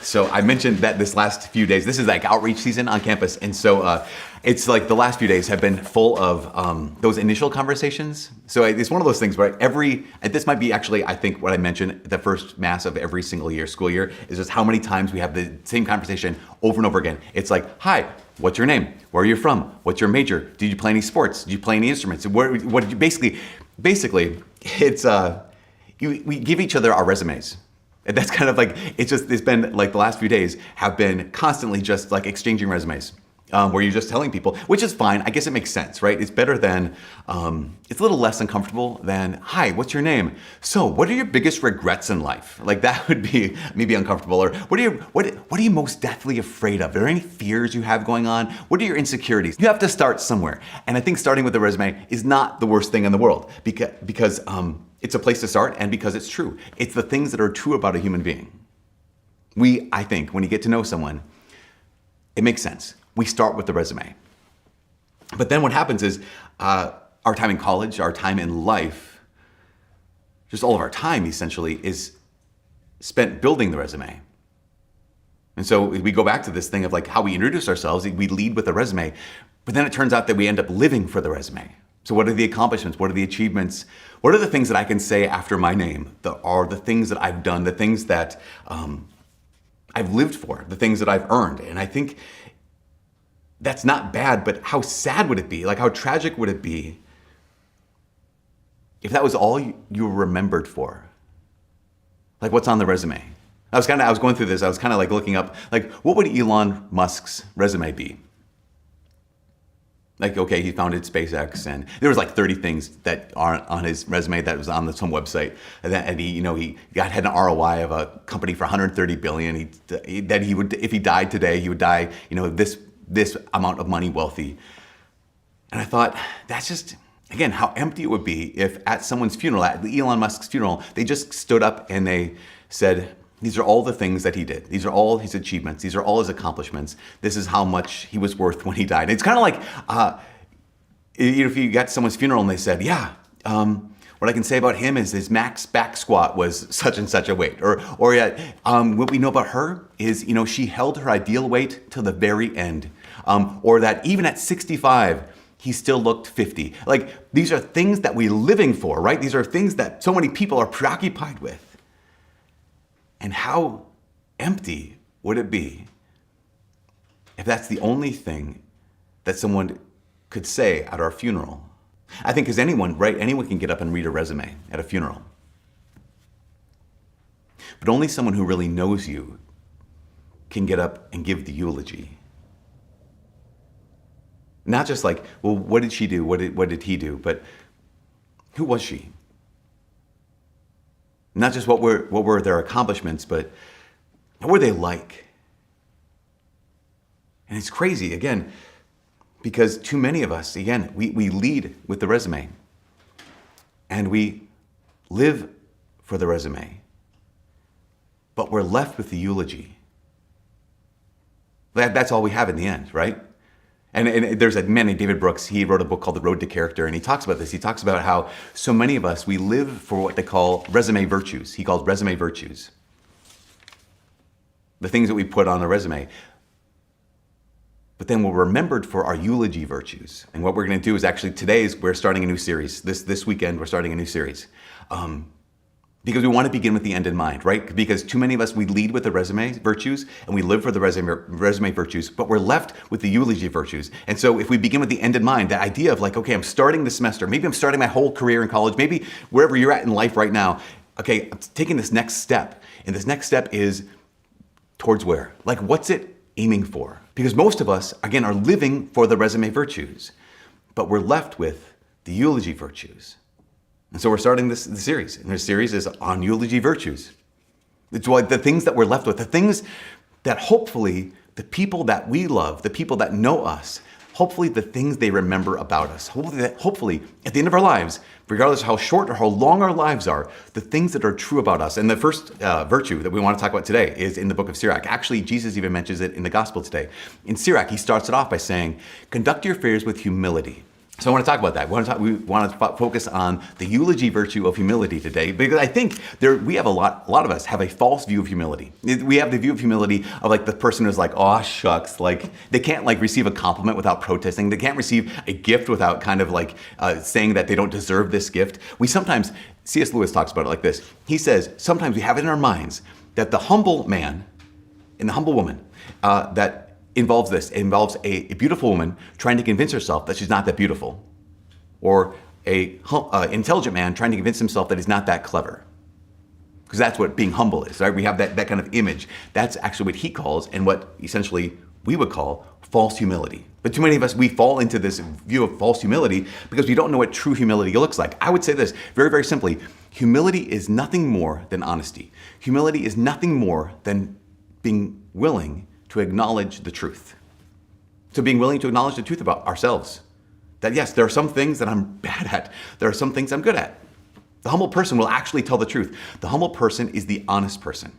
So I mentioned that this last few days, this is like outreach season on campus. And so it's like the last few days have been full of those initial conversations. So it's one of those things where this might be actually, I think what I mentioned, the first mass of every single school year, is just how many times we have the same conversation over and over again. It's like, hi, what's your name? Where are you from? What's your major? Did you play any sports? Did you play any instruments? What did you basically, it's, we give each other our resumes. And that's kind of like, it's been like the last few days have been constantly just like exchanging resumes where you're just telling people, which is fine. I guess it makes sense, right? It's better than, it's a little less uncomfortable than, hi, what's your name? So what are your biggest regrets in life? Like that would be maybe uncomfortable. Or what are you most deathly afraid of? Are there any fears you have going on? What are your insecurities? You have to start somewhere. And I think starting with a resume is not the worst thing in the world because it's a place to start, and because it's true. It's the things that are true about a human being. I think, when you get to know someone, it makes sense. We start with the resume. But then what happens is our time in college, our time in life, just all of our time essentially is spent building the resume. And so we go back to this thing of like how we introduce ourselves, we lead with the resume, but then it turns out that we end up living for the resume. So what are the accomplishments? What are the achievements? What are the things that I can say after my name? Are the things that I've done, the things that I've lived for, the things that I've earned. And I think that's not bad, but how sad would it be? Like how tragic would it be if that was all you were remembered for? Like what's on the resume? I was going through this, I was kind of like looking up, like what would Elon Musk's resume be? Like, okay, he founded SpaceX, and there was like 30 things that aren't on his resume that was on some website. And he had an ROI of a company for 130 billion. He would, if he died today, he would die, this amount of money wealthy. And I thought, that's just, again, how empty it would be if at someone's funeral, at Elon Musk's funeral, they just stood up and they said, these are all the things that he did. These are all his achievements. These are all his accomplishments. This is how much he was worth when he died. It's kind of like, if you got to someone's funeral and they said, what I can say about him is his max back squat was such and such a weight. Or what we know about her is, she held her ideal weight till the very end. Or that even at 65, he still looked 50. Like, these are things that we're living for, right? These are things that so many people are preoccupied with. And how empty would it be if that's the only thing that someone could say at our funeral? I think because anyone can get up and read a resume at a funeral. But only someone who really knows you can get up and give the eulogy. Not just like, well, what did she do? What did he do? But who was she? Not just what were their accomplishments, but what were they like? And it's crazy, again, because too many of us, again, we lead with the resume. And we live for the resume. But we're left with the eulogy. That's all we have in the end, right? And there's a man named David Brooks. He wrote a book called The Road to Character, and he talks about this. He talks about how so many of us, we live for what they call resume virtues. He calls resume virtues. The things that we put on a resume. But then we're remembered for our eulogy virtues. And what we're going to do is actually, we're starting a new series. This weekend, we're starting a new series. Because we want to begin with the end in mind, right? Because too many of us, we lead with the resume virtues and we live for the resume virtues, but we're left with the eulogy virtues. And so if we begin with the end in mind, that idea of like, okay, I'm starting the semester, maybe I'm starting my whole career in college, maybe wherever you're at in life right now, okay, I'm taking this next step. And this next step is towards where? Like, what's it aiming for? Because most of us, again, are living for the resume virtues, but we're left with the eulogy virtues. And so we're starting this series, and this series is on eulogy virtues. It's what the things that we're left with, the things that hopefully the people that we love, the people that know us, hopefully the things they remember about us, hopefully at the end of our lives, regardless of how short or how long our lives are, the things that are true about us. And the first virtue that we want to talk about today is in the book of Sirach. Actually, Jesus even mentions it in the gospel today. In Sirach, he starts it off by saying, conduct your affairs with humility. So I want to talk about that. We want to focus on the eulogy virtue of humility today, because I think we have a lot of us have a false view of humility. We have the view of humility of like the person who's like, oh shucks, like they can't like receive a compliment without protesting. They can't receive a gift without kind of like saying that they don't deserve this gift. We sometimes, C.S. Lewis talks about it like this. He says, sometimes we have it in our minds that the humble man and the humble woman that involves this. It involves a beautiful woman trying to convince herself that she's not that beautiful, or a intelligent man trying to convince himself that he's not that clever. Because that's what being humble is, right? We have that kind of image. That's actually what he calls, and what essentially we would call, false humility. But too many of us, we fall into this view of false humility because we don't know what true humility looks like. I would say this very, very simply. Humility is nothing more than honesty. Humility is nothing more than being willing to acknowledge the truth. So being willing to acknowledge the truth about ourselves. That yes, there are some things that I'm bad at. There are some things I'm good at. The humble person will actually tell the truth. The humble person is the honest person.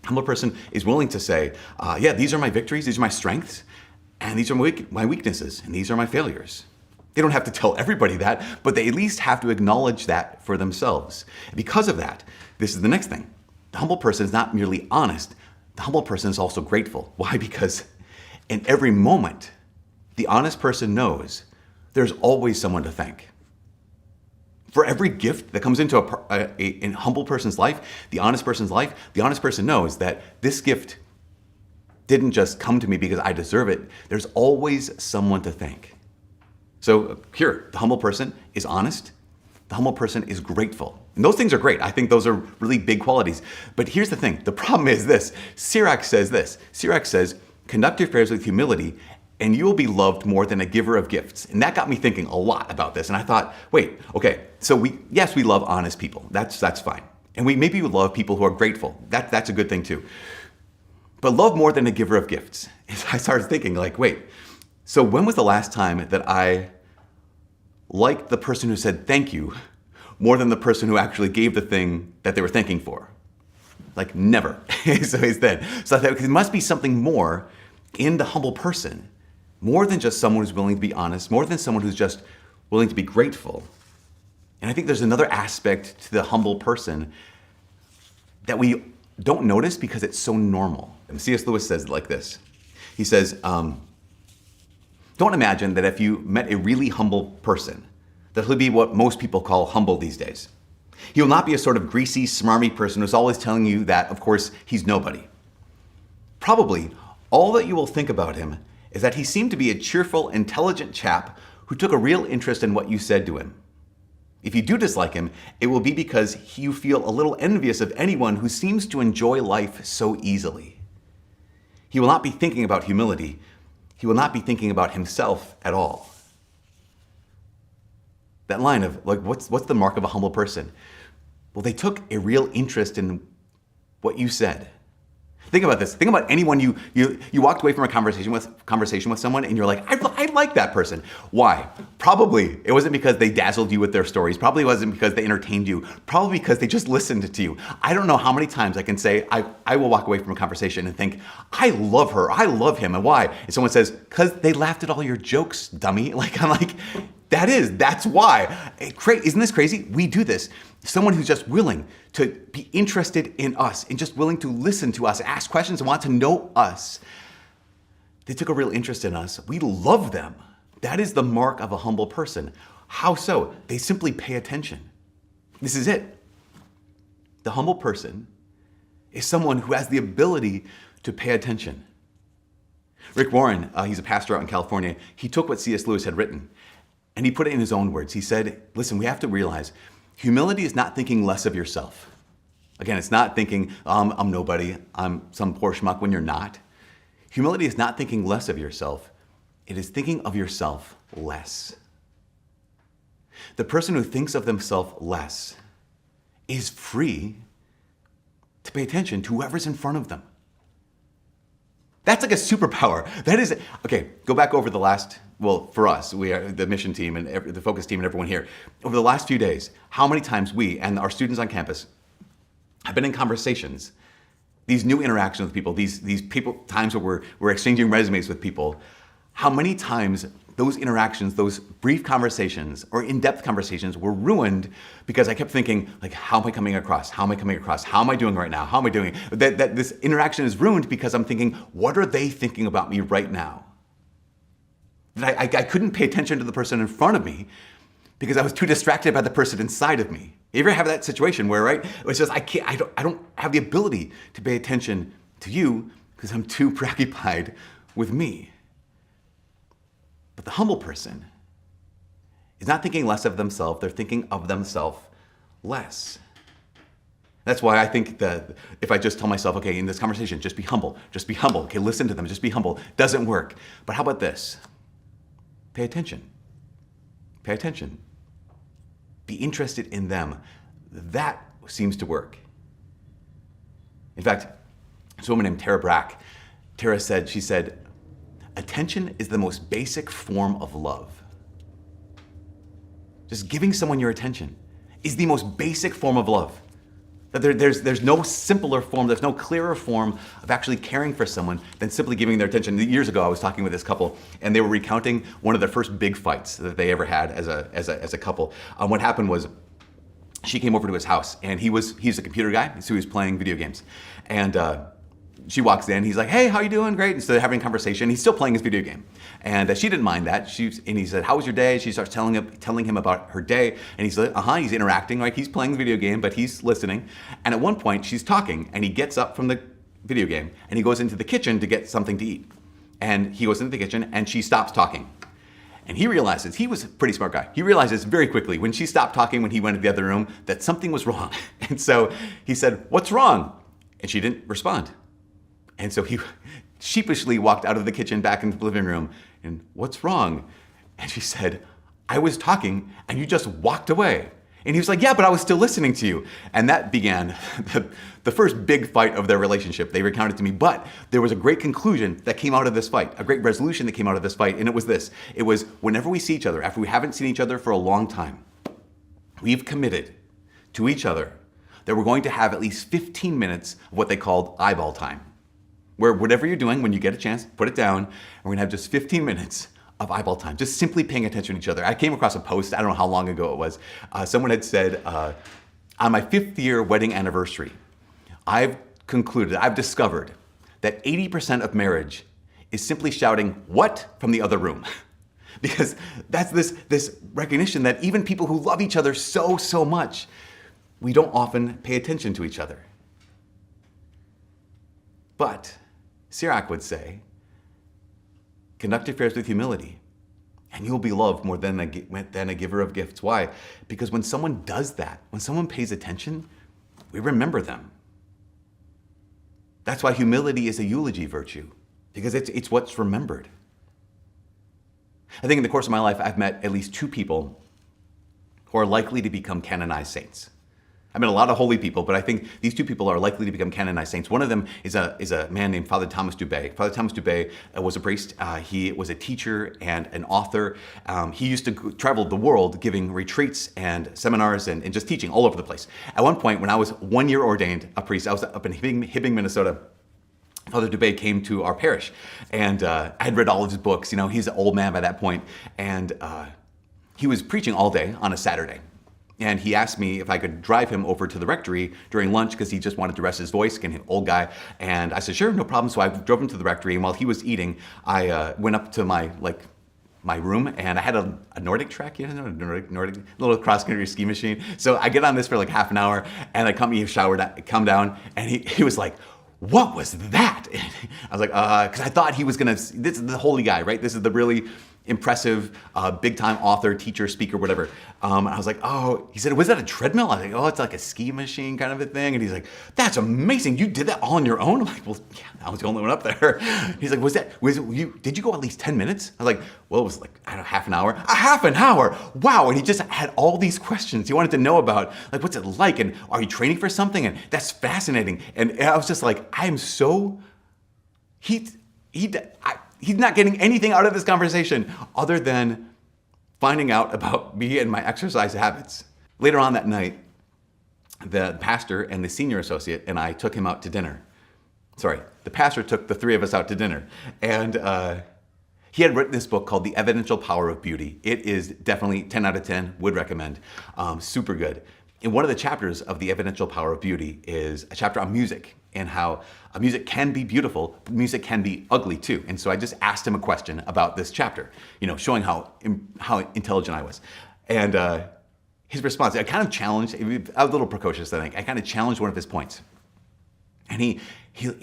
The humble person is willing to say, yeah, these are my victories, these are my strengths, and these are my weaknesses, and these are my failures. They don't have to tell everybody that, but they at least have to acknowledge that for themselves. And because of that, this is the next thing. The humble person is not merely honest. The humble person is also grateful. Why? Because in every moment, the honest person knows there's always someone to thank. For every gift that comes into a humble person's life, the honest person's life, the honest person knows that this gift didn't just come to me because I deserve it. There's always someone to thank. So here, the humble person is honest. The humble person is grateful. And those things are great. I think those are really big qualities. But here's the thing. The problem is this. Sirach says this. Sirach says, conduct your affairs with humility, and you will be loved more than a giver of gifts. And that got me thinking a lot about this. And I thought, wait, okay, so we love honest people. That's fine. And maybe we love people who are grateful. That's a good thing too. But love more than a giver of gifts. And I started thinking like, wait, so when was the last time that I liked the person who said thank you more than the person who actually gave the thing that they were thanking for? Like never. So it's then. So I thought there must be something more in the humble person, more than just someone who's willing to be honest, more than someone who's just willing to be grateful. And I think there's another aspect to the humble person that we don't notice because it's so normal. And C.S. Lewis says it like this. He says, don't imagine that if you met a really humble person, that he'll be what most people call humble these days. He will not be a sort of greasy, smarmy person who's always telling you that, of course, he's nobody. Probably, all that you will think about him is that he seemed to be a cheerful, intelligent chap who took a real interest in what you said to him. If you do dislike him, it will be because you feel a little envious of anyone who seems to enjoy life so easily. He will not be thinking about humility. He will not be thinking about himself at all. That line of, like, what's the mark of a humble person? Well, they took a real interest in what you said. Think about this. Think about anyone you walked away from a conversation with someone and you're like, I like that person. Why? Probably it wasn't because they dazzled you with their stories. Probably it wasn't because they entertained you. Probably because they just listened to you. I don't know how many times I can say I will walk away from a conversation and think, I love her, I love him. And why? And someone says, because they laughed at all your jokes, dummy. Like, I'm like, that's why. Isn't this crazy? We do this. Someone who's just willing to be interested in us and just willing to listen to us, ask questions, and want to know us. They took a real interest in us. We love them. That is the mark of a humble person. How so? They simply pay attention. This is it. The humble person is someone who has the ability to pay attention. Rick Warren, he's a pastor out in California. He took what C.S. Lewis had written and he put it in his own words. He said, listen, we have to realize humility is not thinking less of yourself. Again, it's not thinking, I'm nobody, I'm some poor schmuck when you're not. Humility is not thinking less of yourself. It is thinking of yourself less. The person who thinks of themselves less is free to pay attention to whoever's in front of them. That's like a superpower. That is, okay, go back over the last, well, for us, we are the mission team and the focus team and everyone here. Over the last few days, how many times we and our students on campus have been in conversations, these new interactions with people, these people, times where we're exchanging resumes with people, how many times those interactions, those brief conversations or in-depth conversations were ruined because I kept thinking, like, how am I coming across? How am I coming across? How am I doing right now? How am I doing? That this interaction is ruined because I'm thinking, what are they thinking about me right now? That I couldn't pay attention to the person in front of me because I was too distracted by the person inside of me. You ever have that situation where, right, it's just I don't have the ability to pay attention to you because I'm too preoccupied with me. But the humble person is not thinking less of themselves, they're thinking of themselves less. That's why I think that if I just tell myself, okay, in this conversation, just be humble, okay, listen to them, just be humble, doesn't work. But how about this? Pay attention. Pay attention. Be interested in them. That seems to work. In fact, this woman named Tara Brach, she said, attention is the most basic form of love. Just giving someone your attention is the most basic form of love. There's no simpler form, there's no clearer form of actually caring for someone than simply giving their attention. Years ago, I was talking with this couple, and they were recounting one of their first big fights that they ever had as a couple. What happened was, she came over to his house, and he's a computer guy, so he was playing video games. And she walks in, he's like, hey, how you doing? Great. And so they're having a conversation. He's still playing his video game. And she didn't mind that. And he said, how was your day? She starts telling him about her day. And he's like, he's interacting, like he's playing the video game, but he's listening. And at one point, she's talking, and he gets up from the video game, and he goes into the kitchen to get something to eat. And he goes into the kitchen, and she stops talking. And he realizes, he was a pretty smart guy. He realizes very quickly when she stopped talking, when he went to the other room, that something was wrong. And so he said, what's wrong? And she didn't respond. And so he sheepishly walked out of the kitchen back into the living room and, what's wrong? And she said, I was talking and you just walked away. And he was like, yeah, but I was still listening to you. And that began the first big fight of their relationship. They recounted to me, but there was a great conclusion that came out of this fight, a great resolution that came out of this fight. And it was this. It was whenever we see each other, after we haven't seen each other for a long time, we've committed to each other that we're going to have at least 15 minutes of what they called eyeball time. Where whatever you're doing, when you get a chance, put it down, and we're gonna have just 15 minutes of eyeball time, just simply paying attention to each other. I came across a post, I don't know how long ago it was, someone had said, on my 5th year wedding anniversary, I've discovered that 80% of marriage is simply shouting, what, from the other room. Because that's this recognition that even people who love each other so much, we don't often pay attention to each other. But Sirach would say, conduct affairs with humility, and you'll be loved more than a giver of gifts. Why? Because when someone does that, when someone pays attention, we remember them. That's why humility is a eulogy virtue, because it's what's remembered. I think in the course of my life, I've met at least 2 people who are likely to become canonized saints. I've met a lot of holy people, but I think these 2 people are likely to become canonized saints. One of them is a man named Father Thomas Dubé. Father Thomas Dubé was a priest. He was a teacher and an author. He used to travel the world giving retreats and seminars and just teaching all over the place. At one point, when I was 1 year ordained a priest, I was up in Hibbing, Minnesota. Father Dubé came to our parish, and I had read all of his books. You know, he's an old man by that point, and he was preaching all day on a Saturday. And he asked me if I could drive him over to the rectory during lunch because he just wanted to rest his voice, an old guy. And I said, sure, no problem. So I drove him to the rectory. And while he was eating, I went up to my room, and I had a Nordic track, a Nordic little cross-country ski machine. So I get on this for like half an hour, and I come down, and he was like, what was that? And I was like, because I thought he was this is the holy guy, right? This is the really impressive, big-time author, teacher, speaker, whatever. And I was like, oh, he said, was that a treadmill? I was like, oh, it's like a ski machine kind of a thing. And he's like, that's amazing. You did that all on your own? I'm like, well, yeah, I was the only one up there. He's like, did you go at least 10 minutes? I was like, well, it was like, I don't know, half an hour. A half an hour? Wow. And he just had all these questions he wanted to know about, like, what's it like? And are you training for something? And that's fascinating. And I was just like, I am so, he's not getting anything out of this conversation other than finding out about me and my exercise habits. Later on that night, the pastor and the senior associate and I took him out to dinner. Sorry, the pastor took the 3 of us out to dinner. And He had written this book called The Evidential Power of Beauty. It is definitely 10 out of 10, would recommend. Super good. And one of the chapters of The Evidential Power of Beauty is a chapter on music and how music can be beautiful, but music can be ugly too. And so I just asked him a question about this chapter, showing how intelligent I was. And his response, I kind of challenged, I was a little precocious, I think. I kind of challenged one of his points. And he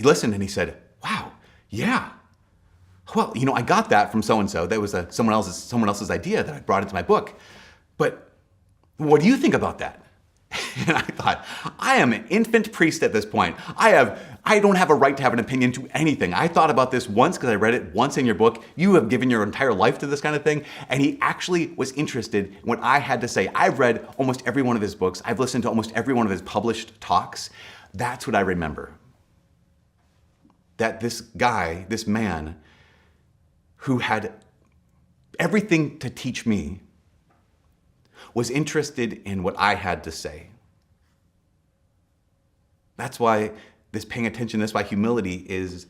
listened and he said, wow, yeah. Well, I got that from so-and-so. That was someone else's idea that I brought into my book. But what do you think about that? And I thought, I am an infant priest at this point. I don't have a right to have an opinion to anything. I thought about this once because I read it once in your book. You have given your entire life to this kind of thing. And he actually was interested in what I had to say. I've read almost every one of his books. I've listened to almost every one of his published talks. That's what I remember. That this guy, this man, who had everything to teach me, was interested in what I had to say. That's why this paying attention, that's why humility is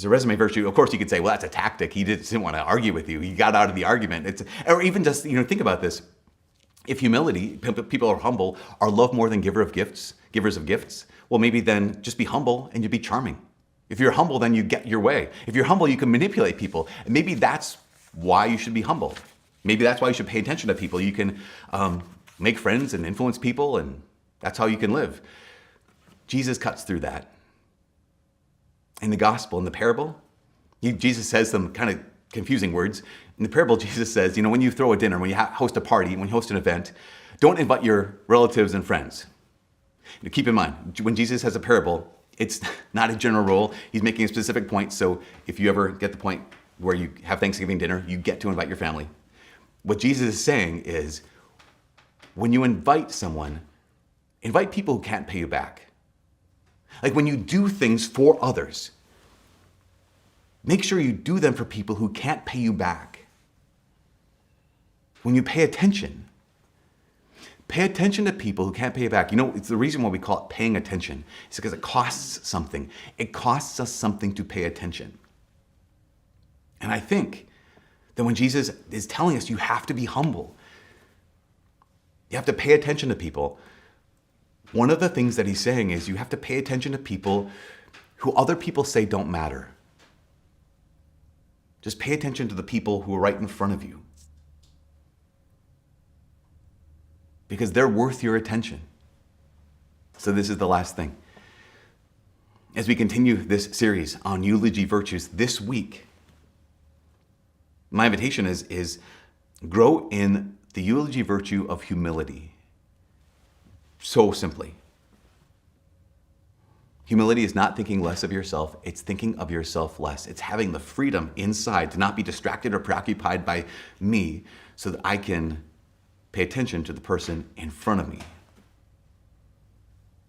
a resume virtue. Of course, you could say, well, that's a tactic. He didn't want to argue with you. He got out of the argument. Or even just, think about this. If humility, people are humble, are loved more than givers of gifts, well, maybe then just be humble and you'd be charming. If you're humble, then you get your way. If you're humble, you can manipulate people. And maybe that's why you should be humble. Maybe that's why you should pay attention to people. You can make friends and influence people, and that's how you can live. Jesus cuts through that. In the gospel, in the parable, Jesus says some kind of confusing words. In the parable, Jesus says, when you throw a dinner, when you host a party, when you host an event, don't invite your relatives and friends. Keep in mind, when Jesus has a parable, it's not a general rule. He's making a specific point. So if you ever get the point where you have Thanksgiving dinner, you get to invite your family. What Jesus is saying is, when you invite someone, invite people who can't pay you back. Like when you do things for others, make sure you do them for people who can't pay you back. When you pay attention to people who can't pay you back. It's the reason why we call it paying attention. It's because it costs something. It costs us something to pay attention. And I think that when Jesus is telling us you have to be humble, you have to pay attention to people, one of the things that he's saying is you have to pay attention to people who other people say don't matter. Just pay attention to the people who are right in front of you. Because they're worth your attention. So this is the last thing. As we continue this series on eulogy virtues this week, my invitation is grow in the eulogy virtue of humility. So simply. Humility is not thinking less of yourself, it's thinking of yourself less. It's having the freedom inside to not be distracted or preoccupied by me so that I can pay attention to the person in front of me.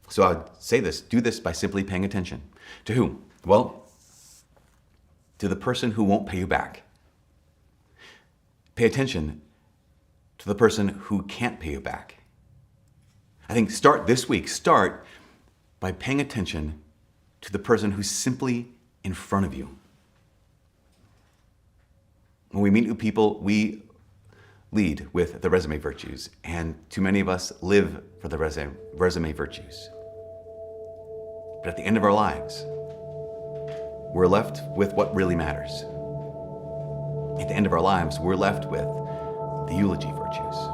So I would say this, do this by simply paying attention. To whom? Well, to the person who won't pay you back. Pay attention to the person who can't pay you back. I think start by paying attention to the person who's simply in front of you. When we meet new people, we lead with the resume virtues, and too many of us live for the resume virtues. But at the end of our lives, we're left with what really matters. At the end of our lives, we're left with the eulogy virtues.